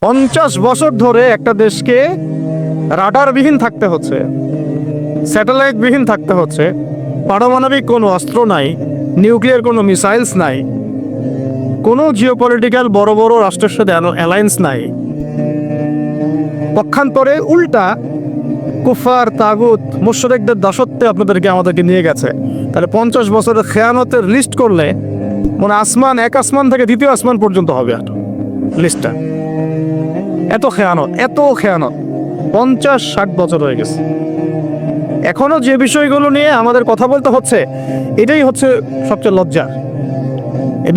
50 বছর ধরে একটা দেশকে রাডারবিহীন থাকতে হচ্ছে, স্যাটেলাইটবিহীন থাকতে হচ্ছে, পারমাণবিক কোনো অস্ত্র নাই, নিউক্লিয়ার কোনো মিসাইলস নাই, কোনো জিওপলিটিক্যাল বড় বড় রাষ্ট্রের সাথে অ্যালায়েন্স নাই। পক্ষান্তরে উল্টা কুফার তাগুত মুশরিকদের দাসত্বে আমাদেরকে নিয়ে গেছে। তাহলে 50 বছরের খেয়ানতের লিস্ট করলে মানে এক আসমান থেকে দ্বিতীয় আসমান পর্যন্ত হবে আর লিস্টটা। এত খেয়ানত 50-60 বছর হয়ে গেছে। এখনো যে বিষয়গুলো নিয়ে আমাদের কথা বলতে হচ্ছে, এটাই হচ্ছে সবচেয়ে লজ্জার।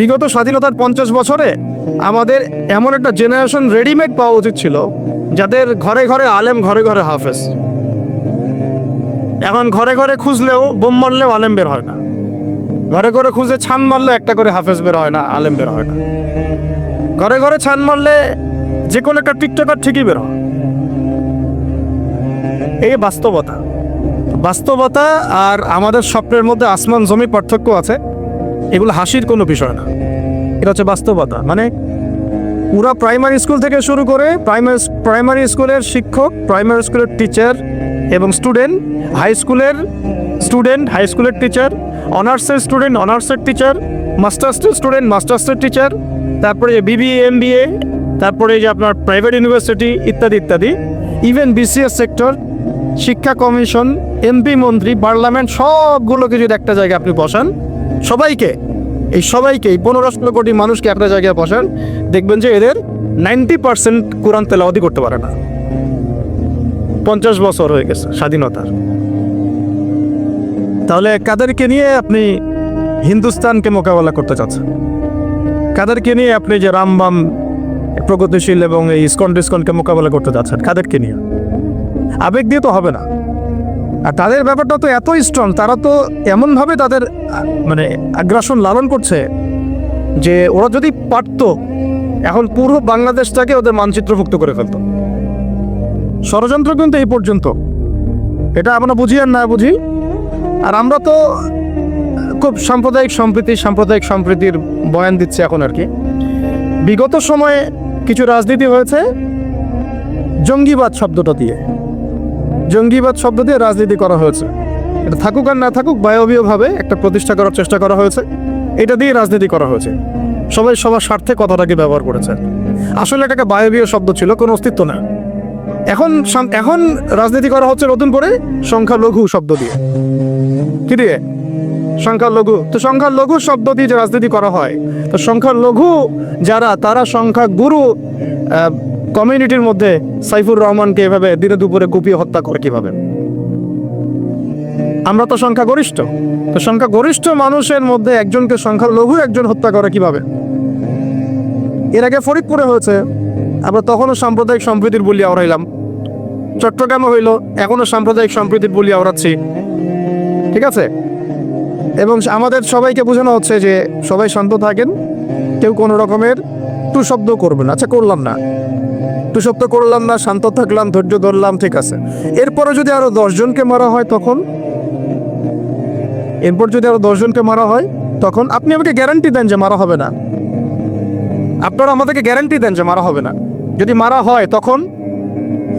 বিগত স্বাধীনতার 50 বছরে আমাদের এমন একটা জেনারেশন রেডিমেড পাওয়া উচিত ছিল, যাদের ঘরে ঘরে আলেম, ঘরে ঘরে হাফেজ। এখন ঘরে ঘরে খুঁজলেও বোম মারলেও আলেম বের হয় না, ঘরে ঘরে খুঁজে ছান মারলে একটা করে হাফেজ বের হয় না, আলেম বের হয় না। ঘরে ঘরে ছান মারলে যে কোনো একটা টিকটকার ঠিকই বের হয়। এই বাস্তবতা আর আমাদের স্বপ্নের মধ্যে আসমান জমি পার্থক্য আছে। এগুলো হাসির কোনো বিষয় না, এটা হচ্ছে বাস্তবতা। মানে পুরা প্রাইমারি স্কুল থেকে শুরু করে প্রাইমারি স্কুলের শিক্ষক, প্রাইমারি স্কুলের টিচার এবং স্টুডেন্ট, হাই স্কুলের টিচার, অনার্সের স্টুডেন্ট, অনার্সের টিচার, মাস্টার্সের স্টুডেন্ট, মাস্টার্সের টিচার, তারপরে বিবিএ, এমবিএ, তারপরে যে আপনার প্রাইভেট ইউনিভার্সিটি ইত্যাদি ইত্যাদি, ইভেন বিসিএস সেক্টর, শিক্ষা কমিশন, এমপি, মন্ত্রী, পার্লামেন্ট, সবগুলোকে যদি একটা জায়গায় আপনি বসান, সবাইকে এই 15 কোটি মানুষকে একটা জায়গায় বসান, দেখবেন যে এদের 90% কোরআন তেলাওয়াতি করতে পারে না। 50 বছর হয়ে গেছে স্বাধীনতার। তাহলে কাদেরকে নিয়ে আপনি হিন্দুস্তানকে মোকাবেলা করতে চাচ্ছেন? কাদেরকে নিয়ে আপনি যে রামবাম, প্রগতিশীল এবং এই ইসকনকে মোকাবেলা করতে চাচ্ছেন? কাদেরকে নিয়ে? আবেগ দিয়ে তো হবে না। আর তাদের ব্যাপারটা তো এতই স্ট্রং, তারা তো এমনভাবে তাদের মানে আগ্রাসন লালন করছে যে ওরা যদি পারত এখন পুরো বাংলাদেশটাকে ওদের মানচিত্রভুক্ত করে ফেলত। ষড়যন্ত্র কিন্তু এই পর্যন্ত, এটা আমরা বুঝি আর না বুঝি। আর আমরা তো খুব সাম্প্রদায়িক সম্প্রীতির বয়ান দিচ্ছে এখন আর কি। বিগত সময়ে কিছু রাজনীতি হয়েছে জঙ্গিবাদ শব্দ দিয়ে রাজনীতি করা হয়েছে। এটা থাকুক আর না থাকুক, বায়বীয়ভাবে একটা প্রতিষ্ঠা করার চেষ্টা করা হয়েছে, এটা দিয়ে রাজনীতি করা হয়েছে। সবাই সবার স্বার্থে কথাটাকে ব্যবহার করেছে। আসলে এটাকে বায়বীয় শব্দ ছিল, কোনো অস্তিত্ব না। এখন রাজনীতি করা হচ্ছে নতুন করে সংখ্যালঘু শব্দ দিয়ে। কি দিয়ে? সংখ্যালঘু। তো সংখ্যালঘু শব্দ দিয়ে যে রাজনীতি করা হয়, তো সংখ্যালঘু যারা, তারা সংখ্যাগুরু কমিউনিটির মধ্যে সাইফুর রহমানকে এভাবে দিনে দুপুরে কুপিয়ে হত্যা করে কিভাবে? আমরা তো সংখ্যাগরিষ্ঠ, তো সংখ্যাগরিষ্ঠ মানুষের মধ্যে একজনকে সংখ্যালঘু একজন হত্যা করে কিভাবে? এর আগে ফরিদপুরে হয়েছে, আমরা তখনও সাম্প্রদায়িক সম্প্রীতির বলি আওড়াইলাম। চট্টগ্রামে হইল, এখনো সাম্প্রদায়িক সম্প্রীতির বলি আওড়াচ্ছি। ঠিক আছে? এবং আমাদের সবাইকে বোঝানো হচ্ছে যে সবাই শান্ত থাকেন, কেউ কোনো রকমের টু শব্দ করবেন। আচ্ছা, করলাম না, টু শব্দ করলাম না, শান্ত থাকলাম, ধৈর্য ধরলাম, ঠিক আছে। এরপরে যদি আরো 10 জনকে মারা হয় তখন আপনি আমাকে গ্যারান্টি দেন যে মারা হবে না। আপনারা আমাদেরকে গ্যারান্টি দেন যে মারা হবে না। যদি মারা হয় তখন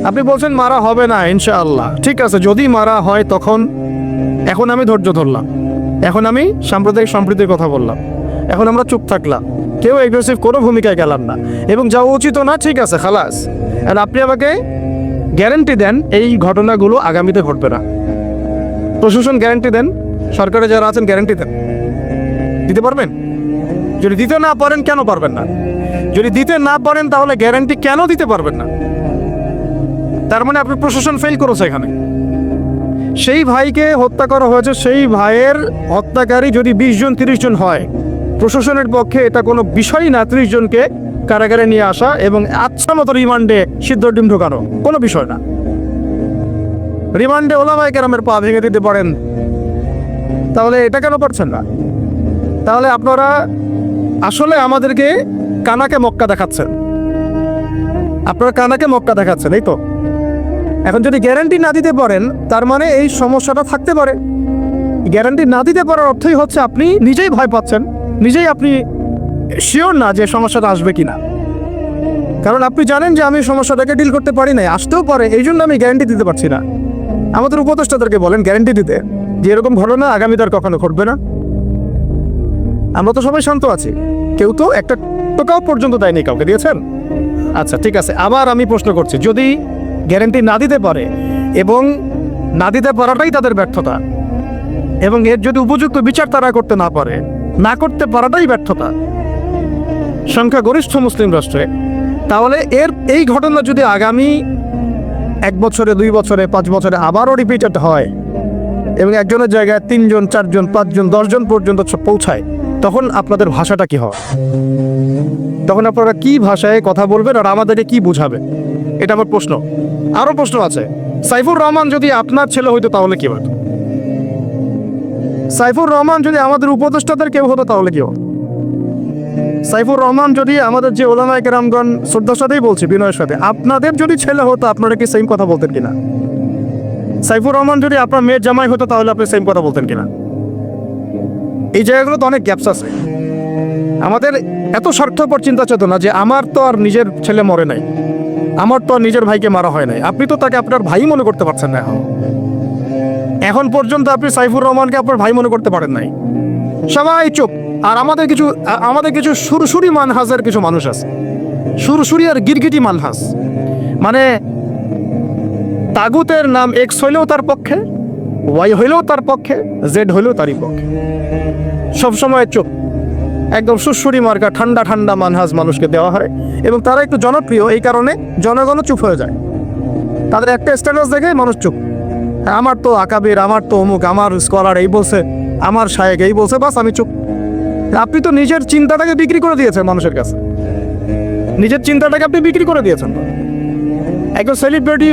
আপনি বলছেন মারা হবে না ইনশাআল্লাহ, ঠিক আছে। যদি মারা হয় তখন, এখন আমি ধৈর্য ধরলাম, এখন আমি সাম্প্রদায়িক সম্প্রীতির কথা বললাম, এখন আমরা চুপ থাকলাম, কেউ এগ্রেসিভ কোনো ভূমিকায় গেলাম না, এবং যাওয়া উচিত না, ঠিক আছে, খালাস। আর আপনি আমাকে গ্যারান্টি দেন এই ঘটনাগুলো আগামীতে ঘটবে না। প্রশাসন গ্যারান্টি দেন, সরকারে যারা আছেন গ্যারান্টি দেন। দিতে পারবেন? যদি দিতে না পারেন, কেন পারবেন না? যদি দিতে না পারেন তাহলে গ্যারান্টি কেন দিতে পারবেন না? তার মানে আপনি প্রশাসন ফেল করেছে এখানে। সেই ভাইকে হত্যা করা হয়েছে, সেই ভাইয়ের হত্যাকারী যদি 20 জন 30 জন হয়, প্রশাসনের পক্ষে এটা কোনো বিষয় না 30 জনকে কারাগারে নিয়ে আসা এবং আচ্ছা মতো রিমান্ডে সিদ্ধ ডিম ঢোকানো, কোনো বিষয় না। রিমান্ডে ওলামায়ে কেরামের পা ভেঙে দিতে পারেন, তাহলে এটা কেন পারছেন না? তাহলে আপনারা আসলে আমাদেরকে কানাকে মক্কা দেখাচ্ছেন। এই তো। এখন যদি গ্যারান্টি না দিতে পারেন, তার মানে এই সমস্যাটা থাকতে পারে। গ্যারান্টি না দিতে পারার অর্থই হচ্ছে আপনি নিজেই ভয় পাচ্ছেন, নিজেই আপনি শিওর না যে সমস্যাটা আসবে কিনা। কারণ আপনি জানেন যে আমি সমস্যাটাকে ডিল করতে পারি না, আসতেও পারে, এই জন্য আমি গ্যারান্টি দিতে পারছি না। আমাদের উপদেষ্টাদেরকে বলেন গ্যারান্টি দিতে যে এরকম ঘটনা আগামীতে আর কখনো ঘটবে না। আমরা তো সবাই শান্ত আছি, কেউ তো একটা টাকাও পর্যন্ত দেয়নি, কাউকে দিয়েছেন? আচ্ছা ঠিক আছে, আবার আমি প্রশ্ন করছি, যদি গ্যারান্টি না দিতে পারে এবং না দিতে পারাটাই তাদের ব্যর্থতা, এবং এর যদি উপযুক্ত বিচার তারা করতে না পারে, না করতে পারাটাই ব্যর্থতা সংখ্যাগরিষ্ঠ মুসলিম রাষ্ট্রে, তাহলে এই ঘটনা যদি আগামী 1 বছরে, 2 বছরে, 5 বছরে আবারও রিপিটেড হয় এবং একজনের জায়গায় 3 জন, 4 জন, 5 জন, 10 জন পর্যন্ত পৌঁছায়, তখন আপনাদের ভাষাটা কি হবে? তখন আপনারা কি ভাষায় কথা বলবেন আর আমাদেরকে কি বুঝাবে? এটা আমার প্রশ্ন। আরও প্রশ্ন আছে, সাইফুর রহমান যদি আপনার ছেলে হইতো তাহলে কি হতো? সাইফুর রহমান যদি আমাদের উপদেষ্টাদের কেউ হতো তাহলে কি হতো? সাইফুর রহমান যদি আমাদের যে ওলামায়ে কেরামগণ, শ্রদ্ধার সাথেই বলছি, বিনয়ের সাথে, আপনাদের যদি ছেলে হতো আপনারা কি সেম কথা বলতেন কিনা? সাইফুর রহমান যদি আপনার মেয়ের জামাই হতো তাহলে আপনি সেম কথা বলতেন কিনা? এই জায়গাগুলো তো অনেক গ্যাপস আছে। আমাদের এত স্বার্থপর চিন্তা চেতনা যে আমার তো আর নিজের ছেলে মরে নাই, আমার তো আর নিজের ভাইকে মারা হয় নাই, আপনি তো তাকে আপনার ভাই মনে করতে পারছেন না। এখন পর্যন্ত আপনি সাইফুর রহমানকে আপনার ভাই মনে করতে পারেন নাই। সবাই চুপ। আর আমাদের কিছু সুরসুরি মানহাজের কিছু মানুষ আছে, সুরসুরি আর গিরগিটি মানহাজ, মানে তাগুতের নাম এক্স হইলেও তার পক্ষে, ওয়াই হইলেও তার পক্ষে, জেড হইলেও তারই পক্ষে, সবসময় চুপ। একদম সুরসুরি মার্কা ঠান্ডা ঠান্ডা মানহাজ মানুষকে দেওয়া হয় এবং তারা একটু জনপ্রিয়, এই কারণে জনগণও চুপ হয়ে যায়। তাদের একটা স্ট্যাটাস দেখে মানুষ চুপ। আমার তো আকাবির, আমার তো অমুক, আমার স্কলার এই বলছে, আমার শায়েক এই বলছে, বাস আমি চুপ। আপনি তো নিজের চিন্তাটাকে বিক্রি করে দিয়েছেন মানুষের কাছে, নিজের চিন্তাটাকে আপনি বিক্রি করে দিয়েছেন। একজন সেলিব্রিটি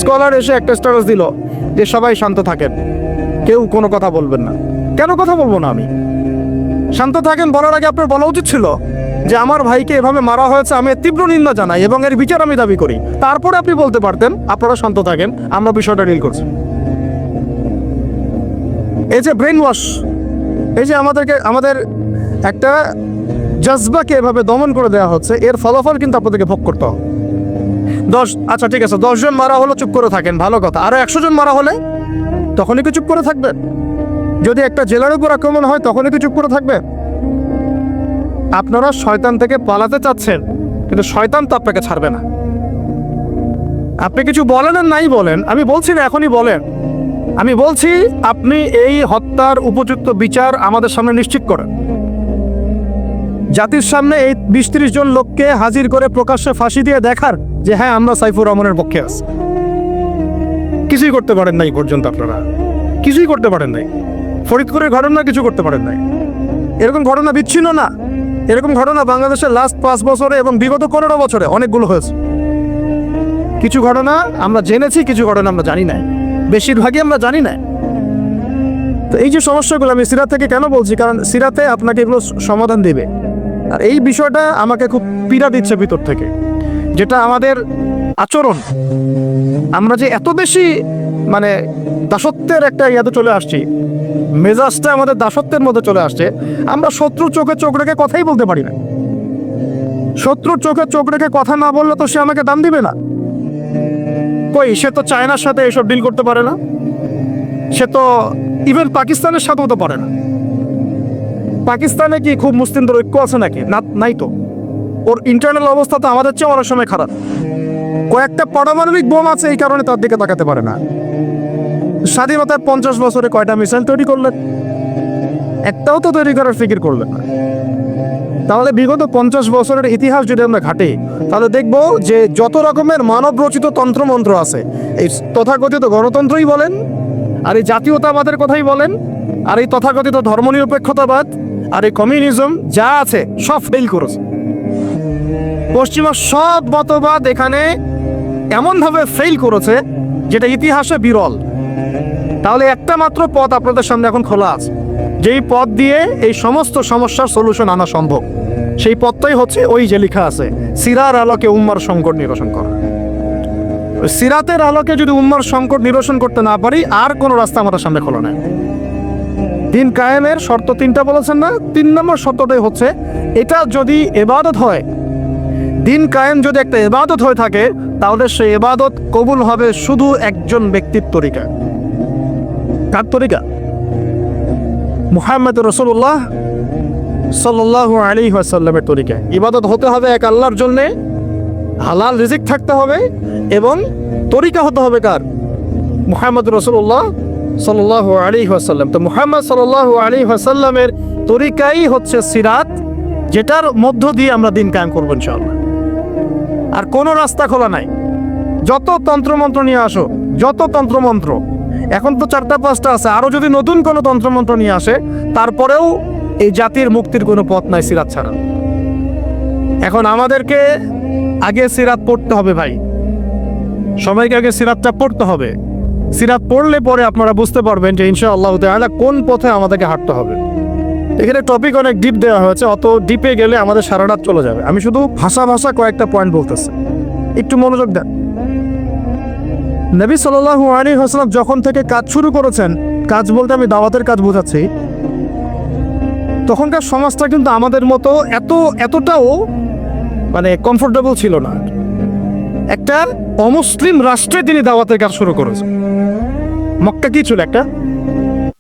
স্কলার এসে একটা স্ট্যাটাস দিল যে সবাই শান্ত থাকেন, কেউ কোনো কথা বলবেন না। কেন কথা বলবো না আমি? শান্ত থাকেন বলার আগে আপনার বলা উচিত ছিল যে আমার ভাইকে এভাবে মারা হয়েছে, আমি এর তীব্র নিন্দা জানাই এবং এর বিচার আমি দাবি করি। তারপরে আপনি বলতে পারতেন আপনারা শান্ত থাকেন, আমরা বিষয়টা ডিল করছি। এই যে ব্রেন ওয়াশ, এই যে আমাদের একটা জজবাকে এভাবে দমন করে দেওয়া হচ্ছে, এর ফলাফল কিন্তু আপনাদেরকে ভোগ করতে হবে। আচ্ছা ঠিক আছে, 10 জন মারা হলো, চুপ করে থাকেন, ভালো কথা। আরো 100 জন মারা হলে তখনই কি চুপ করে থাকবেন? যদি একটা জেলার উপর আক্রমণ হয় তখনই কি চুপ করে থাকবেন? আপনারা শয়তান থেকে পালাতে চাচ্ছেন, কিন্তু শয়তান তো আপনাকে ছাড়বে না। আপনি কিছু বলেন আর নাই বলেন, আমি বলছি না এখনই বলেন, আমি বলছি আপনি এই হত্যার উপযুক্ত বিচার আমাদের সামনে নিশ্চিত করেন। জাতির সামনে এই 20-30 জন লোককে হাজির করে প্রকাশ্যে ফাঁসি দিয়ে দেখার যে হ্যাঁ আমরা সাইফুর রহমানের পক্ষে আছি। কিছুই করতে পারেন নাই পর্যন্ত, আপনারা কিছুই করতে পারেন নাই। ফরিদপুরের ঘটনা কিছু করতে পারেন নাই। এরকম ঘটনা বিচ্ছিন্ন না, এরকম ঘটনা বাংলাদেশের লাস্ট 5 বছরে এবং বিগত 15 বছরে অনেকগুলো হয়েছে। কিছু ঘটনা আমরা জেনেছি, কিছু ঘটনা আমরা জানি না, বেশিরভাগই আমরা জানি না। তো এই যে সমস্যাগুলো আমি সিরাত থেকে কেন বলছি, কারণ সিরাতে আপনাকে এগুলো সমাধান দেবে। আর এই বিষয়টা আমাকে খুব পীড়া দিচ্ছে ভিতর থেকে, যেটা আমাদের আচরণ, আমরা যে এত বেশি মানে দাসত্বের একটা ইয়াতে চলে আসছি, মেজাজটা আমাদের দাসত্বের মধ্যে চলে আসছে। আমরা শত্রুর চোখে চোখ রেখে কথাই বলতে পারি না। শত্রুর চোখে চোখ রেখে কথা না বললে তো সে আমাকে দাম দিবে না। কই, সে তো চায়নার সাথে এসব ডিল করতে পারে না, সে তো ইভেন পাকিস্তানের সাথেও তো পারে না। পাকিস্তানে কি খুব মুসলিমদের ঐক্য আছে নাকি? নাই তো। ওর ইন্টারনাল অবস্থা তো আমাদের চেয়ে অনেক সময় খারাপ। কয়েকটা পারমাণবিক বোম আছে, এই কারণে তার দিকে তাকাতে পারে না। স্বাধীনতার 50 বছরে কয়টা মিসাইল তৈরি করলেন? একটাও তো তৈরি করার ফিকির করলেন না। তাহলে বিগত 50 বছরের ইতিহাস যদি আমরা ঘাঁটি, তাহলে দেখব যে যত রকমের মানব রচিত তন্ত্রমন্ত্র আছে, এই তথাকথিত গণতন্ত্রই বলেন, আর এই জাতীয়তাবাদের কথাই বলেন, আর এই তথাকথিত ধর্মনিরপেক্ষতাবাদ, আর এই কমিউনিজম যা আছে সব ফেল করেছে। পশ্চিমা সব মতবাদ এখানে এমনভাবে ফেল করেছে যেটা ইতিহাসে বিরল। তাহলে একটা মাত্র পথ আপনাদের সামনে এখন খোলা আছে, যেই পথ দিয়ে এই সমস্ত সমস্যার সলিউশন আনা সম্ভব। সেই পথটাই হচ্ছে ওই যে লেখা আছে, সিরার আলোকে উম্মার সংকট নিরসন করা। সিরাতের আলোকে যদি উম্মার সংকট নিরসন করতে না পারি, আর কোনো রাস্তা আমাদের সামনে খোলা নেই। দিন কায়েমের শর্ত 3টা বলেছেন না? 3 নম্বর শর্তটাই হচ্ছে এটা যদি ইবাদত হয়, দিন কায়েম যদি একটা ইবাদত হয়ে থাকে, তাহলে সেই ইবাদত কবুল হবে শুধু একজন ব্যক্তির তরিকা। কার তরিকা? মুহাম্মদ রাসূলুল্লাহ সাল্লাল্লাহু আলাইহি ওয়াসাল্লামের তরিকা। ইবাদত হতে হবে এক আল্লাহর জন্য, হালাল রিজিক থাকতে হবে, এবং তরিকা হতে হবে কার? মুহাম্মদ রাসূলুল্লাহ সাল্লাল্লাহু আলাইহি ওয়াসাল্লাম। তো মুহাম্মদ সাল্লাল্লাহু আলাইহি ওয়াসাল্লামের তরিকাই হচ্ছে সিরাত, যেটার মধ্য দিয়ে আমরা দিন কায়েম করবো ইনশাআল্লাহ। আর কোনো রাস্তা খোলা নাই। যত তন্ত্রমন্ত্র নিয়ে আসো, যত তন্ত্রমন্ত্র, এখন তো 4টা-5টা আছে, আরও যদি নতুন কোনো তন্ত্রমন্ত্র নিয়ে আসে, তারপরেও এই জাতির মুক্তির কোনো পথ নাই সিরাত ছাড়া। এখন আমাদেরকে আগে সিরাত পড়তে হবে ভাই, সবাইকে আগে সিরাতটা পড়তে হবে। সিরাত পড়লে পরে আপনারা বুঝতে পারবেন যে ইনশাআল্লাহ তাআলা কোন পথে আমাদেরকে হাঁটতে হবে। এখানে টপিক অনেক ডিপ দেওয়া হয়েছে, অত ডিপে গেলে আমাদের সারা রাত চলে যাবে। আমি শুধু ভাষা কয়েকটা পয়েন্ট বলতেছি, একটু মনোযোগ দেন। নবী সাল্লাল্লাহু আলাইহি ওয়াসাল্লাম যখন থেকে কাজ শুরু করেছেন, কাজ বলতে আমি দাওয়াতের কাজ বোঝাচ্ছি, তখনকার সমাজটা কিন্তু আমাদের মতো এতটাও মানে কমফোর্টেবল ছিল না। একটা অমুসলিম রাষ্ট্রে তিনি দাওয়াতের কাজ শুরু করেছেন। মক্কা কি ছিল? একটা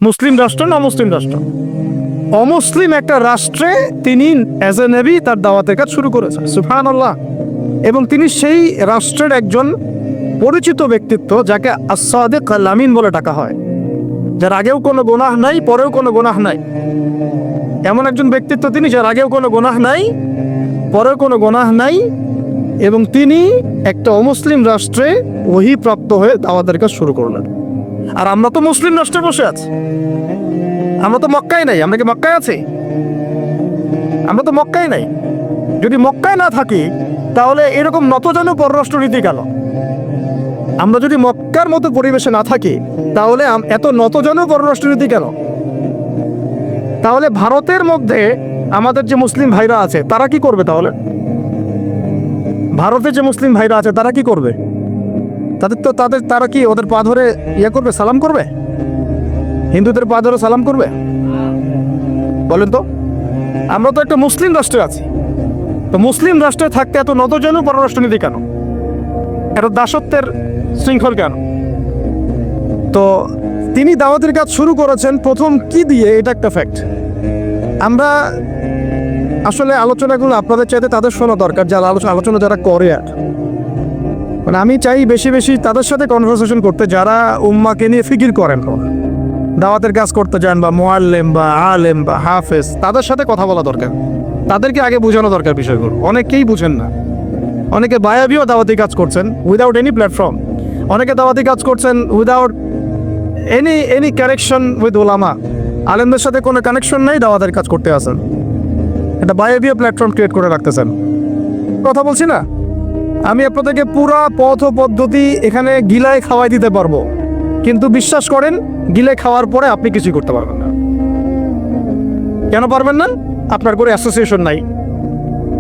মুসলিম রাষ্ট্র না অমুসলিম রাষ্ট্র? অমুসলিম একটা রাষ্ট্রে তিনি অ্যাজ এ নবী তার দাওয়াতের কাজ শুরু করেছেন। সুবহানাল্লাহ। এবং তিনি সেই রাষ্ট্রের একজন পরিচিত ব্যক্তিত্ব, যাকে আস-সাদিক আল আমিন বলে ডাকা হয়, যার আগেও কোনো গুনাহ নাই, পরেও কোনো গুনাহ নাই। এমন একজন ব্যক্তিত্ব তিনি, যার আগেও কোনো গুনাহ নাই, পরেও কোনো গুনাহ নাই, এবং তিনি একটা অমুসলিম রাষ্ট্রে ওহী প্রাপ্ত হয়ে দাওয়াতের কাজ শুরু করলেন। আর আমরা তো মুসলিম রাষ্ট্রে বসে আছি, আমরা তো মক্কায় নাই। আমরা কি মক্কায় আছি? আমরা তো মক্কায় নাই। যদি মক্কায় না থাকি, তাহলে এরকম নতজানু পররাষ্ট্রনীতি কেন? আমরা যদি মক্কার মতো পরিবেশে না থাকি, তাহলে এত নতজানু পররাষ্ট্রনীতি কেন? তাহলে ভারতের মধ্যে আমাদের যে মুসলিম ভাইরা আছে, তারা কি করবে? তাহলে ভারতে যে মুসলিম ভাইরা আছে, তারা কি করবে? তারা কি ওদের পা ধরে করবে, সালাম করবে? হিন্দুদের পা ধরে সালাম করবে? বলেন তো। আমরা তো একটা মুসলিম রাষ্ট্রে আছি, তো মুসলিম রাষ্ট্রে থাকতে এত নতজানু পররাষ্ট্রনীতি কেন? এত দাসত্বের শৃঙ্খল কেন? তো তিনি দাওয়াতের কাজ শুরু করেছেন প্রথম কি দিয়ে, এটা একটা ফ্যাক্ট। আমরা আসলে আলোচনাগুলো আপনাদের চাইতে তাদের শোনা দরকার, যারা আলোচনা যারা করে। আর মানে আমি চাই বেশি বেশি তাদের সাথে কনভারসেশন করতে, যারা উম্মাকে নিয়ে ফিকির করেন, দাওয়াতের কাজ করতে যান, বা মুআল্লিম বা আলেম বা হাফেজ, তাদের সাথে কথা বলা দরকার। তাদেরকে আগে বোঝানো দরকার বিষয়গুলো। অনেকেই বুঝেন না। অনেকে বায়াবিও দাওয়াতি কাজ করছেন উইদাউট এনি প্ল্যাটফর্ম। অনেকে দাওয়াতি কাজ করছেন উইদাউট এনি কানেকশন উইথ উলামা। আলেমদের সাথে কোনো কানেকশন নেই, দাওয়াতের কাজ করতে আসেন। একটা বায়াবিও প্ল্যাটফর্ম ক্রিয়েট করে রাখতেছেন। কথা বলছি না? আমি আপনাদেরকে পুরা পথ পদ্ধতি এখানে গিলায় খাওয়াই দিতে পারবো, কিন্তু বিশ্বাস করেন, গিলে খাওয়ার পরে আপনি কিছুই করতে পারবেন না। কেন পারবেন না? আপনার কোনো অ্যাসোসিয়েশন নাই,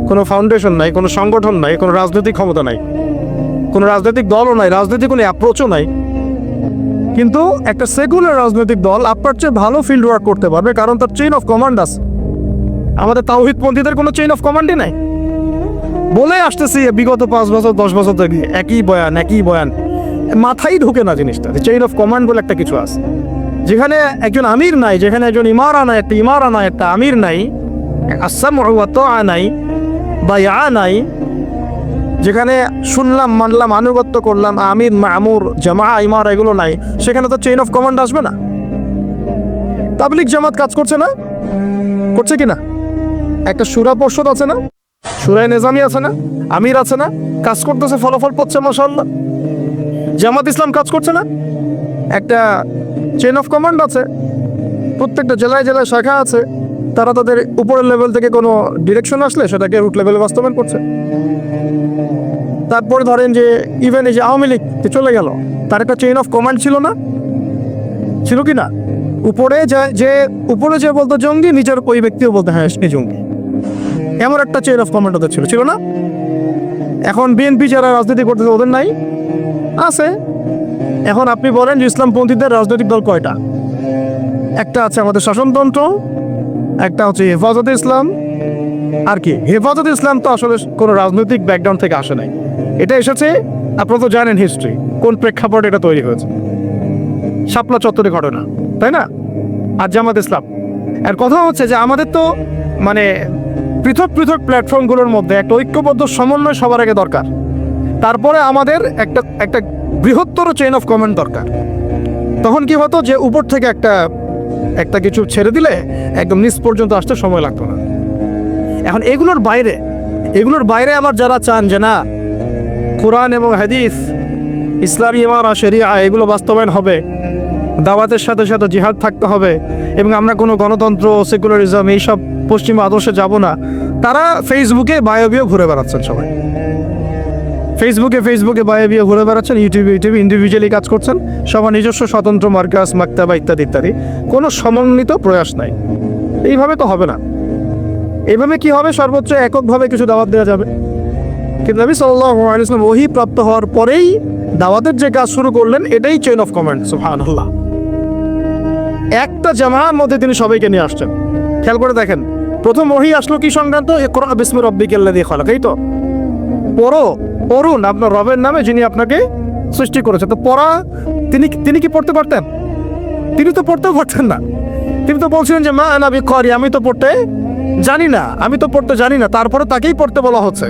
কোনো ফাউন্ডেশন নাই, কোনো সংগঠন নাই, কোনো রাজনৈতিক ক্ষমতা নাই, কোনো রাজনৈতিক দলও নাই, রাজনৈতিক কোনো অ্যাপ্রোচও নাই। কিন্তু একটা সেকুলার রাজনৈতিক দল আপনার চেয়ে ভালো ফিল্ড ওয়ার্ক করতে পারবে, কারণ তার চেইন অফ কমান্ড আছে। আমাদের তাওহীদপন্থীদের কোনো চেইন অফ কমান্ডই নাই। বলে আসতেছি বিগত 5 বছর 10 বছর থেকে একই বয়ান, মাথায় ঢুকে না জিনিসটা। চেইন অফ কমান্ড বলে একটা কিছু আছে, যেখানে একজন আমির নাই, যেখানে একজন ইমারা নাই, একটা আমির নাই, আসামউ ওয়া তাআ নাই, বায়আ নাই, যেখানে শুনলাম, মানলাম, আনুগত্য করলাম, আমির, মামুর, জামাআ, ইমারা এগুলো নাই, সেখানে তো চেইন অফ কমান্ড আসবে না। তাবলিগ জামাত কাজ করছে না? করছে কিনা? একটা শুরা পর্ষদ আছে না? শুরায়ে নিজামি আছে না? আমির আছে না? কাজ করতেছে, ফলাফল পাচ্ছে, মাশাআল্লাহ। জামাত ইসলাম কাজ করছে না? একটা চেইন অফ কমান্ড আছে, প্রত্যেকটা জেলায় জেলায় শাখা আছে, তারা তাদের উপরের লেভেল থেকে কোনো ডিরেকশন আসলে সেটাকে রুট লেভেলে বাস্তবায়ন করছে। তারপরে ধরেন যে ইভেন এই যে আওয়ামী লীগ চলে গেল, তার একটা চেইন অফ কমান্ড ছিল না? ছিল কি না? উপরে যে বলতো জঙ্গি, নিজের ওই ব্যক্তিও বলতে হ্যাঁ সে জঙ্গি, এমন একটা চেইন অফ কমান্ড ওদের ছিল না? এখন বিএনপি যারা রাজনীতি করতেছে, ওদের নাই? আছে। এখন আপনি বলেন যে ইসলামপন্থীদের রাজনৈতিক দল কয়টা? একটা আছে আমাদের শাসনতন্ত্র, একটা হচ্ছে হেফাজতে ইসলাম, আর কি হেফাজত ইসলাম তো আসলে কোনো রাজনৈতিক ব্যাকগ্রাউন্ড থেকে আসে নাই, এটা এসেছে আপনারা তো জানেন হিস্ট্রি কোন প্রেক্ষাপটে এটা তৈরি হয়েছে, শাপলা চত্বরে ঘটনা, তাই না? আর জামাত ইসলাম এর কথা হচ্ছে যে আমাদের তো মানে পৃথক পৃথক প্ল্যাটফর্মগুলোর মধ্যে একটা ঐক্যবদ্ধ সমন্বয় সবার আগে দরকার, তারপরে আমাদের একটা একটা বৃহত্তর চেইন অফ কমান্ড দরকার। তখন কি হতো যে উপর থেকে একটা কিছু ছেড়ে দিলে একদম নিচ পর্যন্ত আসতে সময় লাগতো না। এখন এগুলোর বাইরে আমার যারা চান যে না কোরআন এবং হাদিস, ইসলামী ইমারা শরিয়া এগুলো বাস্তবায়ন হবে, দাওয়াতের সাথে সাথে জিহাদ থাকতে হবে, এবং আমরা কোনো গণতন্ত্র সেকুলারিজম এইসব পশ্চিমা আদর্শে যাব না, তারা ফেসবুকে বায়োবিও ঘুরে বেড়াচ্ছেন। সবাই ফেসবুকে বায়োবিও ঘুরে বেড়াচ্ছেন, ইউটিউবে ইন্ডিভিজুয়ালি কাজ করছেন, সবার নিজস্ব স্বতন্ত্র মার্কাস, মাক্তাবা ইত্যাদি ইত্যাদি, কোনো সমন্বিত প্রয়াস নাই। এইভাবে তো হবে না। এইভাবে কি হবে? সর্বোচ্চ এককভাবে কিছু দাওয়াত দেওয়া যাবে, কিন্তু নবী সাল্লাল্লাহু আলাইহি ওয়াসাল্লাম ওহী প্রাপ্ত হওয়ার পরেই দাওয়াতের যে কাজ শুরু করলেন, এটাই চেইন অফ কমান্ড। সুবহানাল্লাহ। একটা জামার মধ্যে তিনি সবাইকে নিয়ে আসছেন। খেয়াল করে দেখেন, প্রথম ওহী আসলো কি সংক্রান্ত? ইকরা বিসমি রাব্বিকাল্লাযী খালাক, এই তো পড়ুন আপনার রবের নামে যিনি আপনাকে সৃষ্টি করেছে। তো পড়া তিনি কি পড়তে পারতেন? তিনি তো পড়তেও পারতেন না। তিনি তো বলছিলেন যে মা আনা বিকারি, আমি তো পড়তে জানি না, তারপরে তাকেই পড়তে বলা হচ্ছে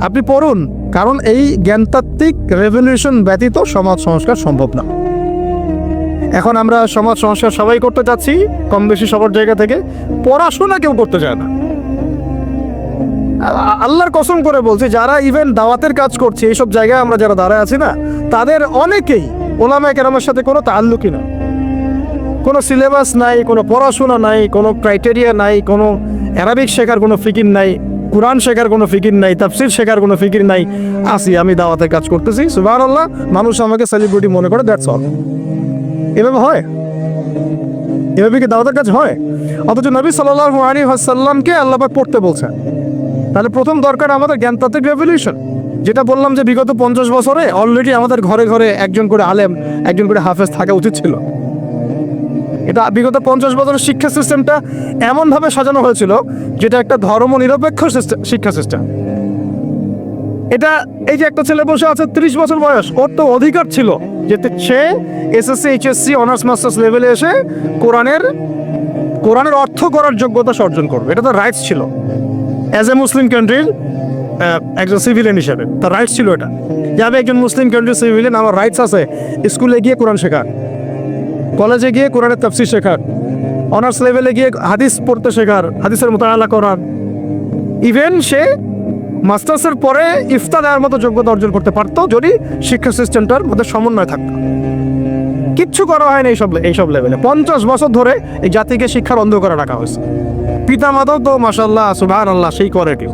আপনি পড়ুন, কারণ এই জ্ঞানতাত্ত্বিক রেভলিউশন ব্যতীত সমাজ সংস্কার সম্ভব না। এখন আমরা সমাজ সংস্কার সবাই করতে চাচ্ছি, কম বেশি সবার জায়গা থেকে, পড়াশোনা কেউ করতে চায় না। আল্লাহর কসম করে বলছি, যারা ইভেন দাওয়াতের কাজ করছে এইসব জায়গায় আমরা যারা দাঁড়ায় আছি না, তাদের অনেকেই ওলামায়ে কেরামের সাথে কোনো তাআল্লুকই না, কোনো সিলেবাস নাই, কোনো পড়াশোনা নাই, কোনো ক্রাইটেরিয়া নাই, কোনো অ্যারাবিক শেখার কোনো ফিকির নাই, কোরআন শেখার কোনো ফিকির নাই, তাফসির শেখার কোনো ফিকির নাই। আমি দাওয়াতের কাজ করতেছি, সুবহানাল্লাহ, মানুষ আমাকে সেলিব্রিটি মনে করে, দ্যাটস অল। এভাবে হয়? এভাবে কি দাওয়াতের কাজ হয়? অথচ নবী সাল্লাল্লাহু আলাইহি ওয়াসাল্লামকে আল্লাহ পাক পড়তে বলছেন। তাহলে প্রথম দরকার আমাদের জ্ঞানতাত্ত্বিক রেভলিউশন। যেটা বললাম যে বিগত 50 বছরে অলরেডি আমাদের ঘরে ঘরে একজন করে আলেম, একজন করে হাফেজ থাকা উচিত ছিল। এটা বিগত 50 বছরের শিক্ষা সিস্টেমটা এমনভাবে সাজানো হয়েছিল যেটা একটা ধর্ম নিরপেক্ষ শিক্ষা সিস্টেম। এটা এই যে একটা ছেলে বসে আছে 30 বছর বয়স, ওর তো অধিকার ছিল যে সে এসএসসি এইচএসসি অনার্স মাস্টার্স লেভেলে এসে কোরআনের অর্থ করার যোগ্যতা অর্জন করবে। এটা তো রাইটস ছিল অ্যাজ এ মুসলিম কান্ট্রির একজন সিভিলিয়ান হিসেবে, তার রাইটস ছিল এটা যে আমি একজন মুসলিম কান্ট্রির সিভিলিয়ান, আমার রাইটস আছে স্কুলে গিয়ে কোরআন শেখার, কলেজে গিয়ে কোরআনের তাফসীর শেখার, অনার্স লেভেলে গিয়ে হাদিস পড়তে শেখার, হাদিসের মুতাআলা করার, ইভেন সে মাস্টার্সের পরে ইফতা দেওয়ার মতো যোগ্যতা অর্জন করতে পারতো যদি শিক্ষা সিস্টেমটার মধ্যে সমন্বয় থাকতো। কিচ্ছু করা হয় না এইসব লেভেলে। 50 বছর ধরে এই জাতিকে শিক্ষার অন্ধ করে রাখা হয়েছে। পিতা মাতাও তো মাশাআল্লাহ সুবহানাল্লাহ সেই করে কেউ,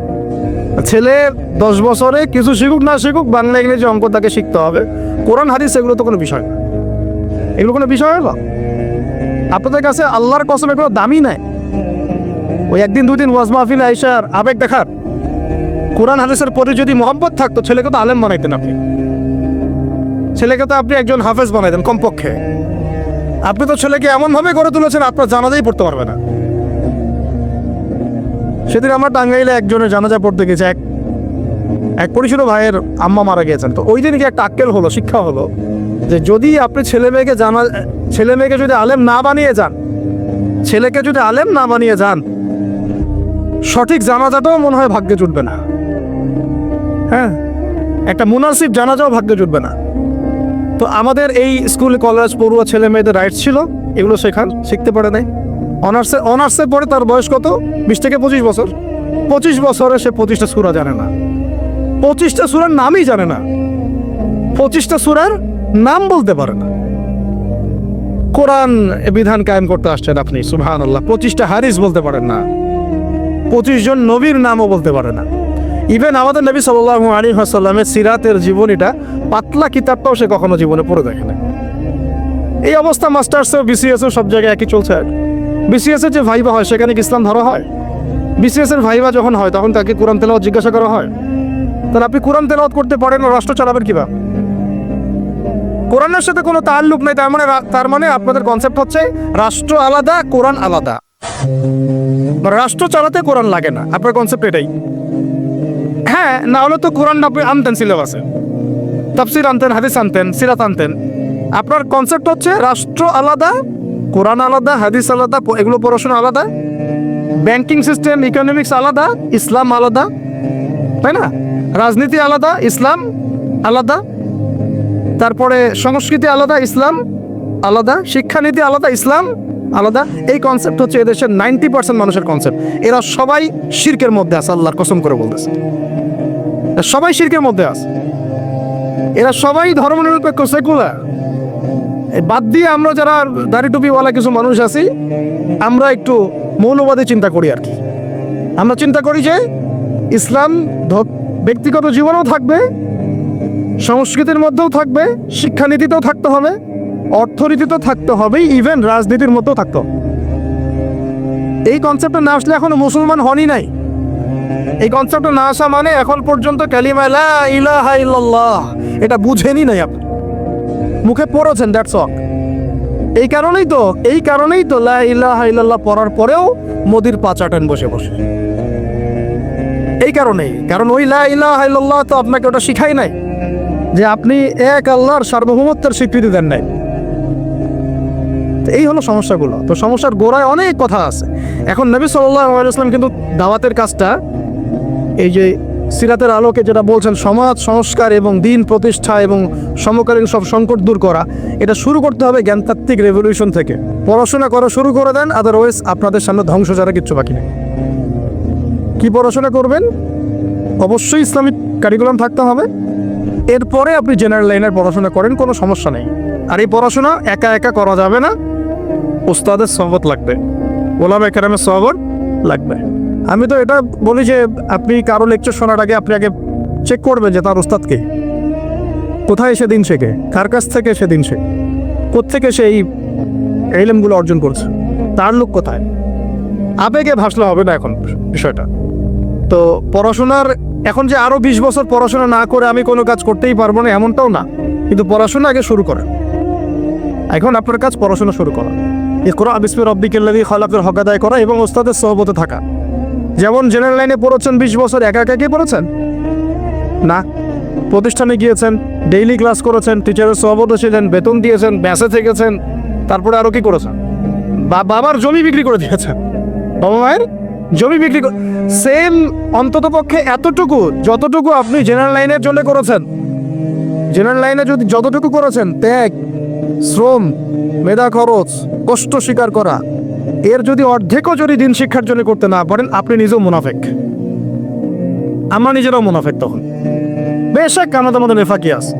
ছেলে 10 বছরে কিছু শিখুক না শিখুক, বাংলা ইংরেজি অঙ্ক তাকে শিখতে হবে, কোরআন হাদিস এগুলো তো কোনো বিষয় না। এগুলো কোনো বিষয় হলো আপনাদের কাছে? আল্লাহর কসম এগুলো দামি নাই। ওই একদিন দুদিন ওয়াজ মাহফিলে আইসার আবেগ দেখার, কোরআন হাদিসের পরে যদি মহব্বত থাকতো ছেলেকে তো আলেম বানাইতেন আপনি, ছেলেকে তো আপনি একজন হাফেজ বানাইতেন কমপক্ষে। আপনি তো ছেলেকে এমনভাবে গড়ে তুলেছেন আপনার জানাজাই পড়তে পারবে না। সেদিন আমরা টাঙ্গাইলে একজনের জানাজা পড়তে গেছে, এক পরিচিত ভাইয়ের আম্মা মারা গিয়েছেন। তো ওই দিনকে একটা আক্কেল হলো, শিক্ষা হলো যে যদি আপনি ছেলে মেয়েকে যদি আলেম না বানিয়ে যান, ছেলেকে যদি আলেম না বানিয়ে যান, সঠিক জানাজাটাও মনে হয় ভাগ্যে জুটবে না। হ্যাঁ, একটা মুনাসিব জানাজাও ভাগ্যে জুটবে না। তো আমাদের এই স্কুল কলেজ পড়ুয়া ছেলে মেয়েদের রাইটস ছিল এগুলো শিখতে পারে নাই। অনার্সে পরে তার বয়স কত? 20 থেকে 25 বছর। 25 বছরে সে 25টা সূরা জানে না, 25টা সূরার নামই জানে না, 25টা সূরার নাম বলতে পারে না। কোরআন বিধান কায়েম করতে আসছেন আপনি, সুবহানাল্লাহ, 25টা হাদিস বলতে পারেন না, 25 জন নবীর নামও বলতে পারে না। ইভেন আমাদের নবী সাল্লাল্লাহু আলাইহি ওয়াসাল্লামের সিরাতের জীবনীটা পাতলা কিতাবটাও সে কখনো জীবনে পড়ে দেখে না। এই অবস্থা মাস্টার্সেও বিসিএসও সব জায়গায় একই চলছে। বিসিএস এর যে ভাইবা হয় সেখানে কি ইসলাম ধরা হয়? বিসিএস এর ভাইবা যখন হয় তখন তাকে কোরআন তেলাওয়াত জিজ্ঞাসা করা হয়? তাহলে আপনি কোরআন তেলাওয়াত করতে পারেন না, রাষ্ট্র চালাবেন কিভাবে? কোরআনের সাথে কোনো তাল্লুক নেই, তার মানে আপনাদের কনসেপ্ট হচ্ছে রাষ্ট্র আলাদা, কোরআন আলাদা। রাষ্ট্র চালাতে কোরআন লাগে না, আপনার কনসেপ্ট এটাই। হ্যাঁ, না হলে তো কোরআন আপনি আনতেন সিলেবাসে, তাফসির আনতেন, হাদিস আনতেন, সিরাত আনতেন। আপনার কনসেপ্ট হচ্ছে রাষ্ট্র আলাদা, কোরআন আলাদা, হাদিস আলাদা, এগুলো পড়াশোনা আলাদা, ব্যাংকিং সিস্টেম, ইকোনমিক্স আলাদা, ইসলাম আলাদা, তাই না? রাজনীতি আলাদা, ইসলাম আলাদা, তারপরে সংস্কৃতি আলাদা, ইসলাম আলাদা, শিক্ষানীতি আলাদা, ইসলাম আলাদা। এই কনসেপ্ট হচ্ছে এদেশের 90% মানুষের কনসেপ্ট। এরা সবাই শিরকের মধ্যে আছে, আল্লাহর কসম করে বলতেছে, সবাই শিরকের মধ্যে আছে। এরা সবাই ধর্মনিরপেক্ষ, সেকুলার। বাদ দিয়ে আমরা যারা দাড়ি টুপিওয়ালা কিছু মানুষ আছি, আমরা একটু মৌলবাদী চিন্তা করি আর কি। আমরা চিন্তা করি যে ইসলাম ব্যক্তিগত জীবনেও থাকবে, সংস্কৃতির মধ্যেও থাকবে, শিক্ষানীতিতেও থাকতে হবে, অর্থনীতিতেও থাকতে হবে, ইভেন রাজনীতির মধ্যেও থাকতে হবে। এই কনসেপ্টটা না আসলে এখনো মুসলমান হনই নাই। এই কনসেপ্টটা না আসা মানে এখন পর্যন্ত কালিমা লা ইলাহা ইল্লাল্লাহ এটা বুঝেনি নাই আপনি, মুখে পড়েছেন, দ্যাটস অল। এই কারণেই তো লা ইলাহা ইল্লাল্লাহ পড়ার পরেও মোদির পা চাটান বসে বসে। এই কারণেই, কারণ ওই লা ইলাহা ইল্লাল্লাহ তো আপনাকে ওটা শিখাই নাই যে আপনি এক আল্লাহর সার্বভৌমত্বের স্বীকৃতি দেন নাই। এই হলো সমস্যাগুলো। তো সমস্যার গোড়ায় অনেক কথা আছে। এখন নবী সাল্লাল্লাহু আলাইহি ওয়াসাল্লাম কিন্তু দাওয়াতের কাজটা, এই যে সিরাতের আলোকে যেটা বলছেন, সমাজ সংস্কার এবং দিন প্রতিষ্ঠা এবং সমকালীন সব সংকট দূর করা, এটা শুরু করতে হবে জ্ঞানতাত্ত্বিক রেভলিউশন থেকে। পড়াশোনা করা শুরু করে দেন, আদারওয়াইজ আপনাদের সামনে ধ্বংস ছাড়া কিচ্ছু বাকি নেই। কি পড়াশোনা করবেন? অবশ্যই ইসলামিক কারিকুলাম থাকতে হবে। এরপরে আপনি জেনারেল লাইনের পড়াশোনা করেন, কোনো সমস্যা নেই। আর এই পড়াশোনা একা একা করা যাবে না, উস্তাদের সহবত লাগবে, ওলামায়ে কেরামের সহবত লাগবে। আমি তো এটা বলি যে আপনি কারো লেকচার শোনার আগে আপনি আগে চেক করবেন যে তার উস্তাদকে, কোথায় সে দিন শেখে, কার কাছ থেকে সে দিন শেখে, কোত্থেকে সে এই ইলমগুলো অর্জন করছে, তার লোক কোথায়। আবেগে ভাসলে হবে না এখন বিষয়টা। তো পড়াশোনার এখন যে আরও 20 বছর পড়াশোনা না করে আমি কোনো কাজ করতেই পারবো না এমনটাও না, কিন্তু পড়াশোনা আগে শুরু করেন। এখন আপনার কাজ পড়াশোনা শুরু করা, ইকরা বিসমি রাব্বিকাল্লাযী খালাকের হক আদায় করা এবং ওস্তাদের সহবতে থাকা। যেমন জেনারেল লাইনে পড়েছেন 20 বছর, একা একাই পড়েছেন না, প্রতিষ্ঠানে গিয়েছেন, ডেইলি ক্লাস করেছেন, টিচারের সহবতে ছিলেন, বেতন দিয়েছেন, ব্যাসে থেকেছেন, তারপরে আরও কি করেছেন? বাবার জমি বিক্রি করে দিয়েছেন, বাবা মায়ের জমি বিক্রি করে, সেম অন্তত পক্ষে এতটুকু যতটুকু আপনি জেনারেল লাইনের জন্য করেছেন, জেনারেল লাইনে যদি যতটুকু করেছেন, ত্যাগ, শ্রম, মেধা খরচ, কষ্ট স্বীকার করা, এর যদি অর্ধেকও যদি দিন শিক্ষার জন্য করতে না পারেন, আপনি নিজেও মুনাফেক, আমরা নিজেরাও মুনাফেক। তখন বেশক আমাদের মধ্যে নেফাকি আছে।